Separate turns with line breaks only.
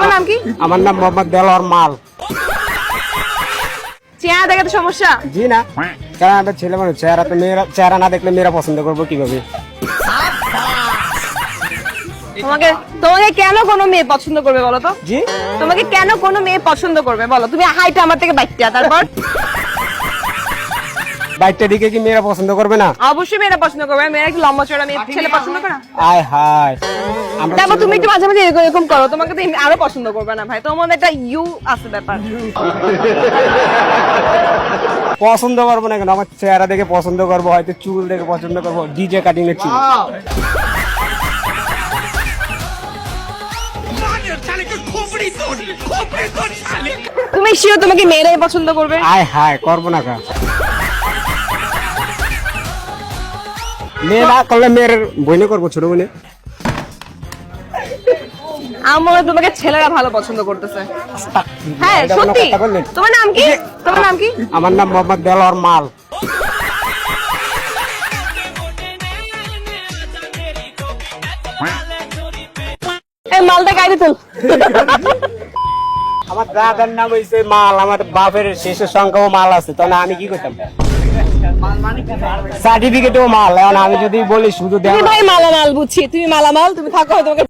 তোমার নাম কি?
আমার নাম মোহাম্মদ দেলোয়ার মাল।
চেহারা দেখে তো সমস্যা।
জি না, কারণ একটা ছেলে মানুষ চেহারা তো মেয়েরা, চেহারা না দেখলে মেয়েরা পছন্দ করবো কিভাবে?
তোমাকে তোমাকে কেন কোনো মেয়ে পছন্দ করবে বলো তো?
জি,
তোমাকে কেন কোনো মেয়ে পছন্দ করবে বলো? তুমি হাইট আমার থেকে বাইকটা, তারপর
বাইকটা দিকে কি মেয়েরা পছন্দ করবে না?
অবশ্যই মেয়েরা পছন্দ করবে। মেয়েরা কি লম্বা চড়া মেয়ে ছেলে পছন্দ করে না?
আয় হায়, আমরা
তারপর তুমি একটু মাঝে মাঝে এরকম এরকম করো, তোমাকে তো আরো পছন্দ করবে না ভাই। তোমার একটা ইউ আছে ব্যাপার।
পছন্দ করবো না কেন? আমার চেহারা দেখে পছন্দ করবো, হয়তো চুল দেখে পছন্দ করবো, ডিজে কাটিং এর চুল।
তুমি শিওর তোমাকে মেয়েরাই পছন্দ করবে?
আয় হায়, করবো না কা? মেয়ে না করলে মেয়ের বইনে করবো, ছোট বোনে।
আমার তোমাকে ছেলেরা ভালো পছন্দ করতেছে। হ্যাঁ
এটা কোনো
সত্যি।
কথা বললেন?
তোমার নাম কি? তোমার নাম কি?
আমার নাম মোহাম্মদ দেলোয়ার মাল।
এই মালটা গাইতে তুল।
আমার দাদার নাম হইছে মাল, আমার বাপের শেষের সংখ্যাও মাল আছে, তাহলে আমি কি করতাম? সার্টিফিকেটও মাল। এখন আমি যদি বলি শুধু
তুমি
দেওয়া
ভাই মালামাল, বুঝছি তুমি মালামাল। তুমি থাকো, তোমাকে